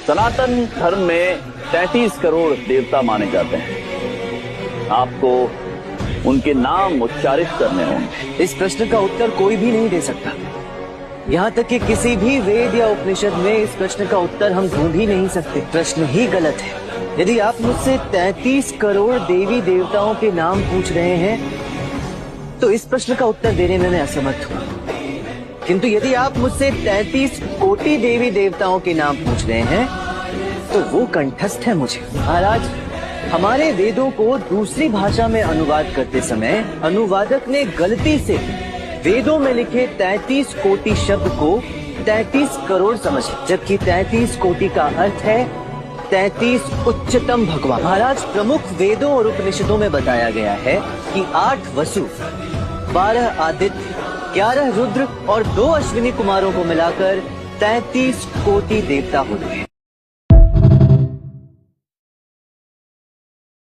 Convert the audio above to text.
सनातन धर्म में 33 करोड़ देवता माने जाते हैं। आपको उनके नाम उच्चारित करने होंगे। इस प्रश्न का उत्तर कोई भी नहीं दे सकता। यहाँ तक कि किसी भी वेद या उपनिषद में इस प्रश्न का उत्तर हम ढूंढ ही नहीं सकते। प्रश्न ही गलत है। यदि आप मुझसे 33 करोड़ देवी देवताओं के नाम पूछ रहे हैं तो इस प्रश्न का उत्तर देने में मैं असमर्थ हूँ। किंतु यदि आप मुझसे 33 कोटि देवी देवताओं के नाम पूछ रहे हैं तो वो कंठस्थ है मुझे। महाराज, हमारे वेदों को दूसरी भाषा में अनुवाद करते समय अनुवादक ने गलती से वेदों में लिखे 33 कोटि शब्द को 33 करोड़ समझा, जबकि 33 कोटि का अर्थ है 33 उच्चतम भगवान। महाराज, प्रमुख वेदों और उपनिषदों में बताया गया है कि 8 वसु, 12 आदित्य, 11 रुद्र और 2 अश्विनी कुमारों को मिलाकर 33 कोटि देवता होते हैं।